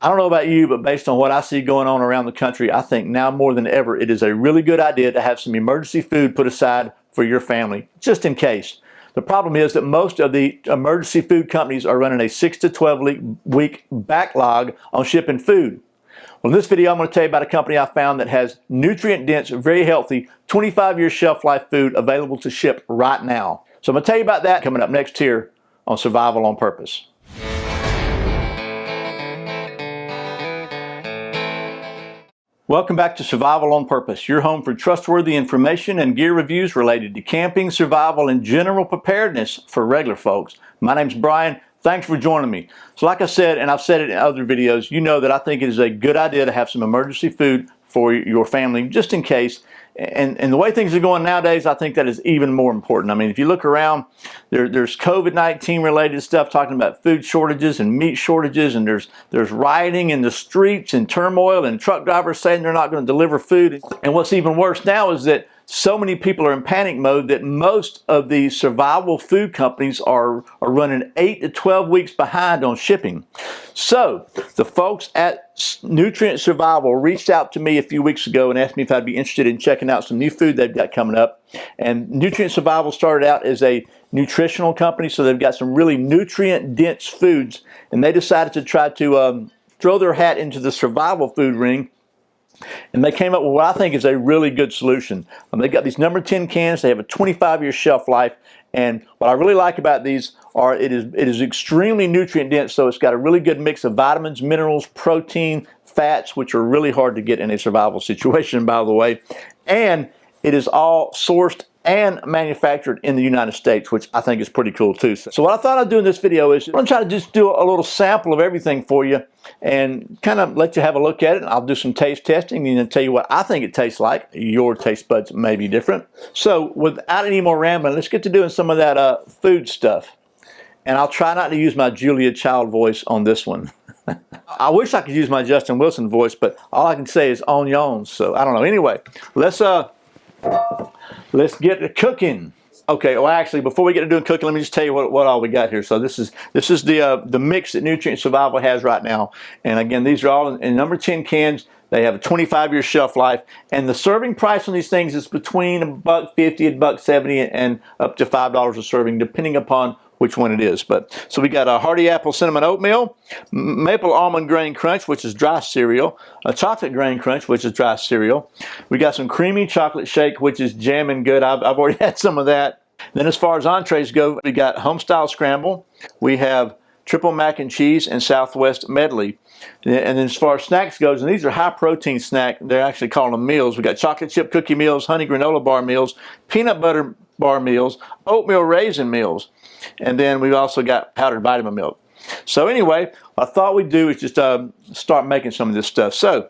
I don't know about you, but based on what I see going on around the country, I think now more than ever, it is a really good idea to have some emergency food put aside for your family, just in case. The problem is that most of the emergency food companies are running a 6 to 12 week backlog on shipping food. Well, in this video, I'm going to tell you about a company I found that has nutrient-dense, very healthy, 25-year shelf life food available to ship right now. So I'm going to tell you about that coming up next here on Survival on Purpose. Welcome back to Survival on Purpose, your home for trustworthy information and gear reviews related to camping, survival, and general preparedness for regular folks. My name's Brian. Thanks for joining me. So like I said, and I've said it in other videos, you know that I think it is a good idea to have some emergency food for your family just in case. And the way things are going nowadays, I think that is even more important. I mean, if you look around, there's COVID-19 related stuff talking about food shortages and meat shortages, and there's rioting in the streets and turmoil and truck drivers saying they're not going to deliver food. And what's even worse now is that so many people are in panic mode that most of the survival food companies are running 8 to 12 weeks behind on shipping. So the folks at Nutrient Survival reached out to me a few weeks ago and asked me if I'd be interested in checking out some new food they've got coming up. And Nutrient Survival started out as a nutritional company, so they've got some really nutrient-dense foods, and they decided to try to throw their hat into the survival food ring. And they came up with what I think is a really good solution. They've got these number 10 cans. They have a 25-year shelf life. And what I really like about these are it is extremely nutrient dense, so it's got a really good mix of vitamins, minerals, protein, fats, which are really hard to get in a survival situation, by the way. And it is all sourced and manufactured in the United States, which I think is pretty cool too. So what I thought I'd do in this video is I'm going to try to just do a little sample of everything for you and kind of let you have a look at it. I'll do some taste testing and tell you what I think it tastes like. Your taste buds may be different. So without any more rambling, let's get to doing some of that food stuff. And I'll try not to use my Julia Child voice on this one. I wish I could use my Justin Wilson voice, but all I can say is on yawns. So I don't know. Anyway, let's get to cooking. Okay, well actually before we get to doing cooking, let me just tell you what all we got here. So this is the mix that Nutrient Survival has right now. And again, these are all in number 10 cans. They have a 25-year shelf life, and the serving price on these things is between $1.50 and $1.70 and up to $5 a serving, depending upon which one it is. But so we got a hearty apple cinnamon oatmeal, maple almond grain crunch, which is dry cereal, a chocolate grain crunch, which is dry cereal. We got some creamy chocolate shake, which is jamming good. I've already had some of that. Then as far as entrees go, we got homestyle scramble. We have triple mac and cheese and Southwest medley. And then as far as snacks goes, and these are high protein snack, they're actually calling them meals. We got chocolate chip cookie meals, honey granola bar meals, peanut butter bar meals, oatmeal raisin meals, and then we've also got powdered vitamin milk. So anyway, what I thought we'd do is just start making some of this stuff. So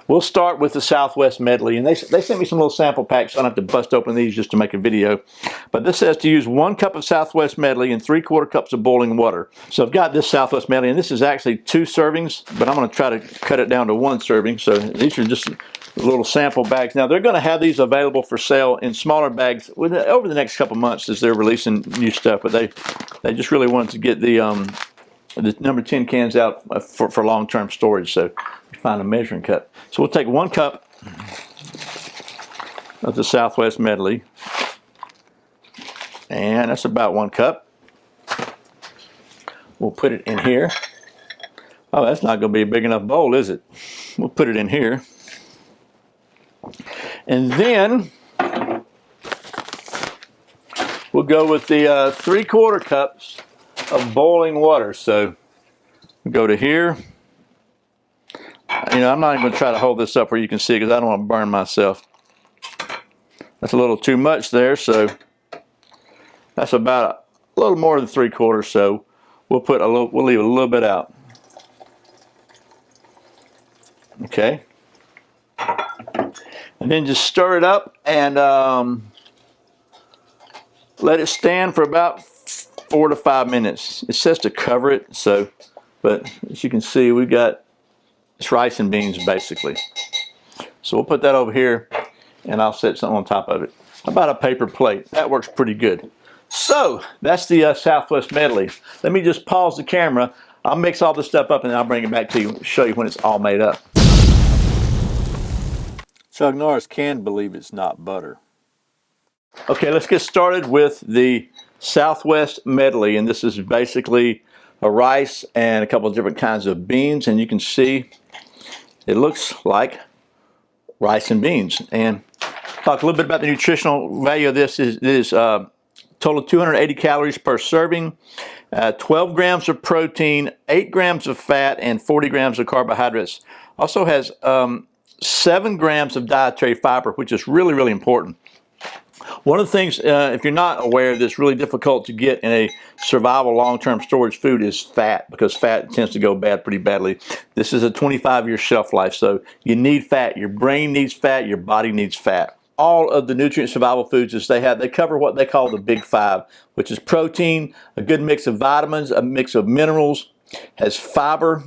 we'll start with the Southwest medley, and they sent me some little sample packs, so I don't have to bust open these just to make a video. But this says to use 1 cup of Southwest medley and 3/4 cups of boiling water. So I've got this Southwest medley, and this is actually 2 servings, but I'm going to try to cut it down to 1 serving. So these are just little sample bags. Now they're going to have these available for sale in smaller bags over the next couple months as they're releasing new stuff. But they just really wanted to get the number 10 cans out for long-term storage. So find a measuring cup. So we'll take 1 cup of the Southwest medley, and that's about 1 cup. We'll put it in here. Oh, that's not going to be a big enough bowl, is it? We'll put it in here. And then we'll go with the 3/4 cups of boiling water. So we go to here. You know, I'm not even going to try to hold this up where you can see because I don't want to burn myself. That's a little too much there, so that's about a little more than 3/4. So we'll leave a little bit out. Okay. And then just stir it up and let it stand for about 4 to 5 minutes. It says to cover it, so, but as you can see, we've got it's rice and beans basically. So we'll put that over here, and I'll set something on top of it. About a paper plate. That works pretty good. So that's the Southwest medley. Let me just pause the camera. I'll mix all this stuff up and then I'll bring it back to you, show you when it's all made up. Chuck Norris can believe it's not butter. Okay, let's get started with the Southwest Medley, and this is basically a rice and a couple of different kinds of beans, and you can see it looks like rice and beans. And talk a little bit about the nutritional value of this. Is total 280 calories per serving, 12 grams of protein, 8 grams of fat, and 40 grams of carbohydrates. Also has 7 grams of dietary fiber, which is really, really important. One of the things, if you're not aware, that's really difficult to get in a survival long-term storage food is fat, because fat tends to go bad pretty badly. This is a 25-year shelf life, so you need fat. Your brain needs fat, your body needs fat. All of the nutrient survival foods is they cover what they call the big five, which is protein, a good mix of vitamins, a mix of minerals, has fiber,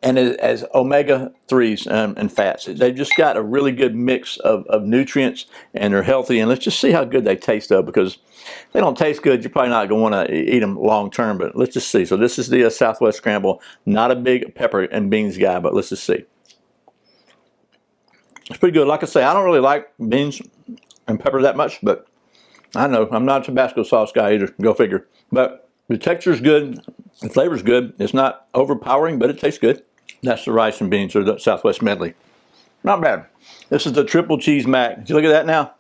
and it has omega-3s and fats. They've just got a really good mix of nutrients, and they're healthy. And let's just see how good they taste, though, because if they don't taste good, you're probably not going to want to eat them long term. But let's just see. So this is the Southwest Scramble. Not a big pepper and beans guy, but let's just see. It's pretty good. Like I say, I don't really like beans and pepper that much, but I know I'm not a Tabasco sauce guy either. Go figure. But the texture is good. The flavor is good. It's not overpowering, but it tastes good. That's the rice and beans, or the Southwest Medley. Not bad. This is the triple cheese mac. Did you look at that now?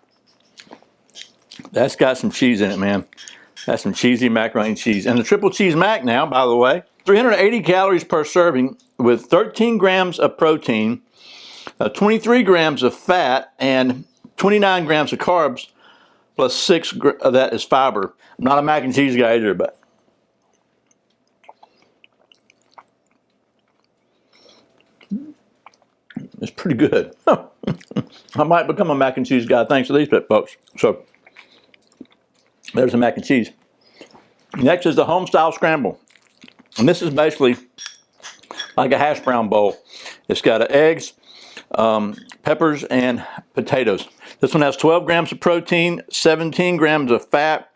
That's got some cheese in it, man. That's some cheesy macaroni and cheese. And the triple cheese mac now, by the way, 380 calories per serving with 13 grams of protein, 23 grams of fat, and 29 grams of carbs, plus 6 of that is fiber. I'm not a mac and cheese guy either, but it's pretty good. I might become a mac and cheese guy thanks to these folks. So there's the mac and cheese. Next is the home style scramble. And this is basically like a hash brown bowl. It's got eggs, peppers, and potatoes. This one has 12 grams of protein, 17 grams of fat,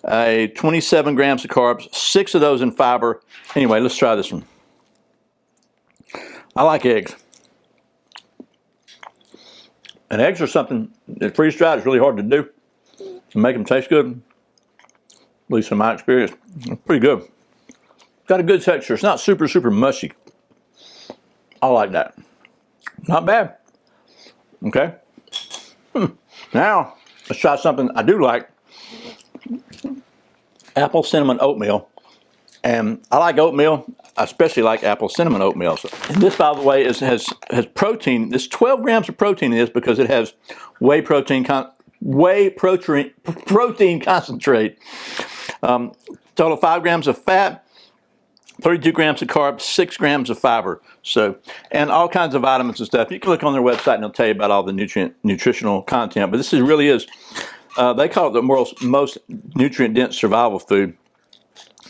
27 grams of carbs, 6 of those in fiber. Anyway, let's try this one. I like eggs. And eggs are something that freeze-dried is really hard to do. To make them taste good, at least in my experience, it's pretty good. Got a good texture. It's not super, super mushy. I like that. Not bad. Okay. Now, let's try something I do like. Apple cinnamon oatmeal. And I like oatmeal. I especially like apple cinnamon oatmeal. So, and this, by the way, has protein. There's 12 grams of protein in this because it has whey protein concentrate. Total 5 grams of fat, 32 grams of carbs, 6 grams of fiber. So, and all kinds of vitamins and stuff. You can look on their website and they'll tell you about all the nutritional content. But this really is, they call it the world's most nutrient-dense survival food.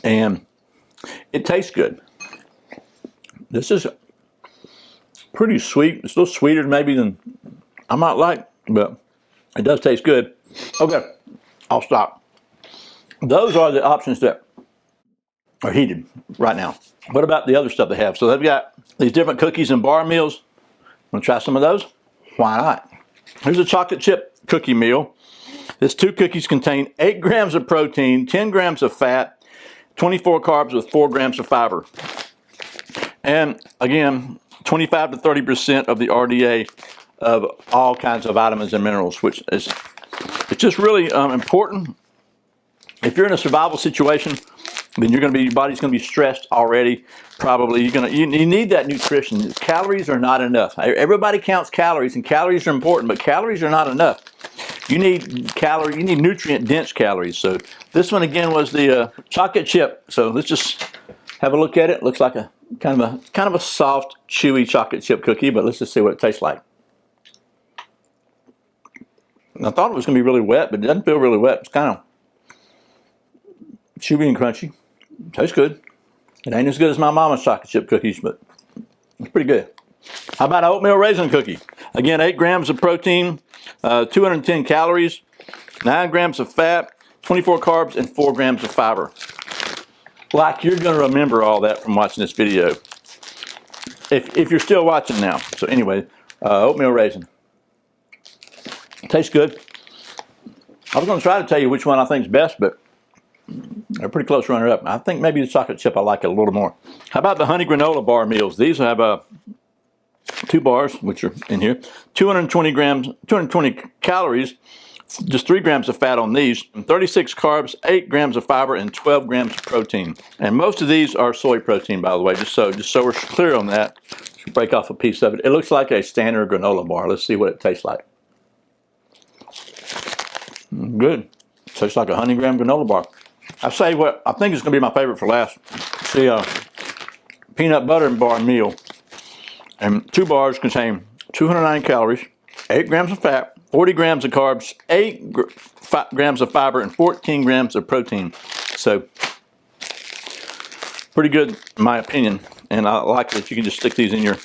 And it tastes good. This is pretty sweet. It's a little sweeter maybe than I might like, but it does taste good. Okay, I'll stop. Those are the options that are heated right now. What about the other stuff they have? So they've got these different cookies and bar meals. Want to try some of those? Why not? Here's a chocolate chip cookie meal. This 2 cookies contain 8 grams of protein, 10 grams of fat, 24 carbs with 4 grams of fiber. And again, 25 to 30% of the RDA of all kinds of vitamins and minerals, which is it's just really important. If you're in a survival situation, then your body's going to be stressed already. Probably you need that nutrition. Calories are not enough. Everybody counts calories, and calories are important, but calories are not enough. You need nutrient dense calories. So this one again was the chocolate chip. So let's just have a look at it. Looks like a kind of a soft, chewy chocolate chip cookie, but let's just see what it tastes like. I thought it was going to be really wet, but it doesn't feel really wet. It's kind of chewy and crunchy. Tastes good. It ain't as good as my mama's chocolate chip cookies, but it's pretty good. How about an oatmeal raisin cookie? Again, 8 grams of protein, 210 calories, 9 grams of fat, 24 carbs, and 4 grams of fiber. like you're going to remember all that from watching this video. If you're still watching now. So anyway, oatmeal raisin. Tastes good. I was going to try to tell you which one I think is best, but they're pretty close runner-up. I think maybe the chocolate chip I like it a little more. How about the honey granola bar meals? These have 2 bars, which are in here, 220 calories, just 3 grams of fat on these, 36 carbs, 8 grams of fiber, and 12 grams of protein. And most of these are soy protein, by the way, just so we're clear on that. Just break off a piece of it. It looks like a standard granola bar. Let's see what it tastes like. Good. Tastes like a 100-gram granola bar. I say what I think is going to be my favorite for last. See, peanut butter bar meal. And 2 bars contain 209 calories, 8 grams of fat, 40 grams of carbs, 8 grams of fiber, and 14 grams of protein. So, pretty good in my opinion. And I like that you can just stick these in your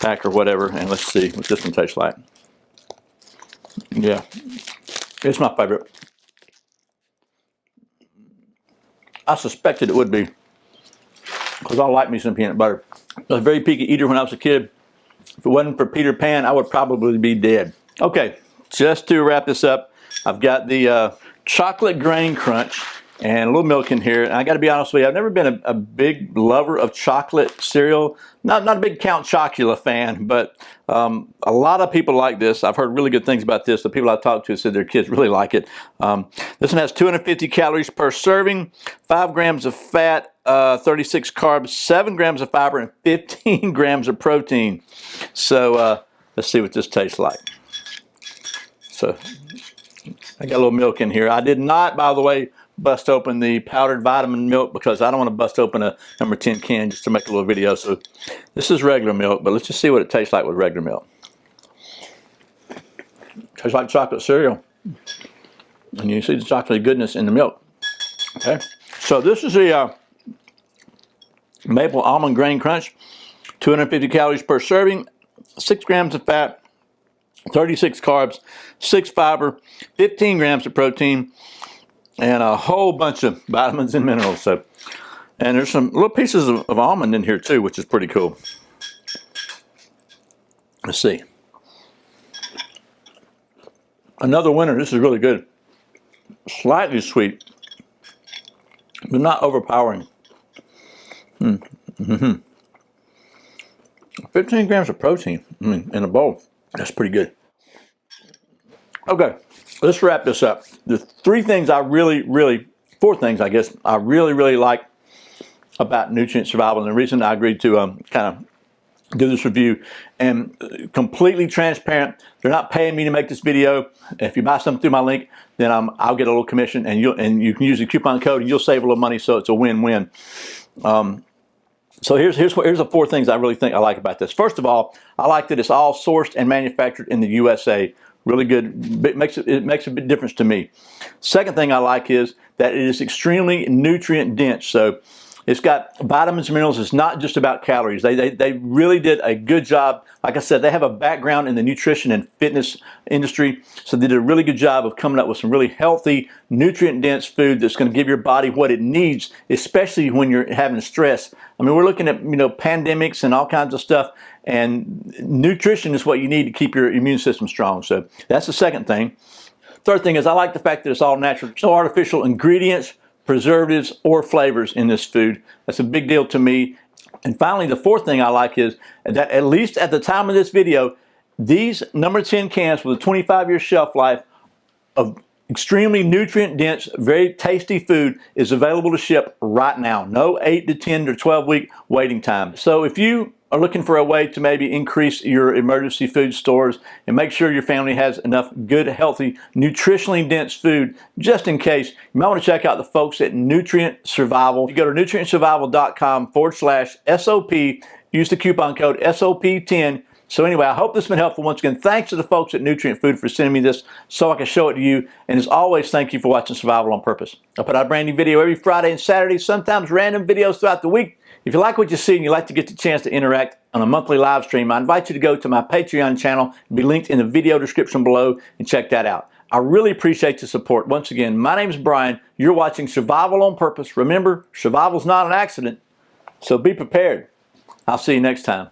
pack or whatever. And let's see what this one tastes like. Yeah, it's my favorite. I suspected it would be, because I like me some peanut butter. I was a very picky eater when I was a kid. If it wasn't for Peter Pan, I would probably be dead. Okay, just to wrap this up, I've got the chocolate grain crunch and a little milk in here. And I got to be honest with you, I've never been a big lover of chocolate cereal. Not a big Count Chocula fan, but a lot of people like this. I've heard really good things about this. The people I've talked to said their kids really like it. This one has 250 calories per serving, 5 grams of fat, 36 carbs, 7 grams of fiber, and 15 grams of protein. So let's see what this tastes like. So I got a little milk in here. I did not, by the way, bust open the powdered vitamin milk because I don't want to bust open a number 10 can just to make a little video. So this is regular milk, but let's just see what it tastes like with regular milk. Tastes like chocolate cereal. And you see the chocolate goodness in the milk. Okay, so this is the maple almond grain crunch, 250 calories per serving, 6 grams of fat, 36 carbs, 6 fiber, 15 grams of protein, and a whole bunch of vitamins and minerals. So, and there's some little pieces of almond in here too, which is pretty cool. Let's see. Another winner. This is really good. Slightly sweet, but not overpowering. 15 grams of protein in a bowl. That's pretty good. Okay, let's wrap this up. The 4 things I guess, I really like about nutrient survival, and the reason I agreed to kind of do this review, and completely transparent. They're not paying me to make this video. If you buy something through my link, then I'll get a little commission, and you can use the coupon code, and you'll save a little money. So it's a win-win. So here's the 4 things I really think I like about this. First of all, I like that it's all sourced and manufactured in the USA. Really good. It makes a big difference to me. Second thing I like is that it is extremely nutrient dense. So it's got vitamins and minerals. It's not just about calories. They really did a good job. Like I said, they have a background in the nutrition and fitness industry, so they did a really good job of coming up with some really healthy, nutrient-dense food that's going to give your body what it needs, especially when you're having stress. I mean, we're looking at pandemics and all kinds of stuff, and nutrition is what you need to keep your immune system strong. So that's the second thing. Third thing is I like the fact that it's all natural. There's no artificial ingredients, preservatives, or flavors in this food. That's a big deal to me. And finally, the 4th thing I like is that at least at the time of this video, these number 10 cans with a 25-year shelf life of extremely nutrient-dense, very tasty food is available to ship right now. No 8 to 10 to 12 week waiting time. So if you are looking for a way to maybe increase your emergency food stores and make sure your family has enough good, healthy, nutritionally dense food, just in case, you might want to check out the folks at Nutrient Survival. You go to nutrientsurvival.com/SOP, use the coupon code SOP10. So anyway, I hope this has been helpful. Once again, thanks to the folks at Nutrient Food for sending me this so I can show it to you. And as always, thank you for watching Survival on Purpose. I put out a brand new video every Friday and Saturday, sometimes random videos throughout the week. If you like what you see and you'd like to get the chance to interact on a monthly live stream, I invite you to go to my Patreon channel. It'll be linked in the video description below and check that out. I really appreciate the support. Once again, my name's Brian. You're watching Survival on Purpose. Remember, survival's not an accident, so be prepared. I'll see you next time.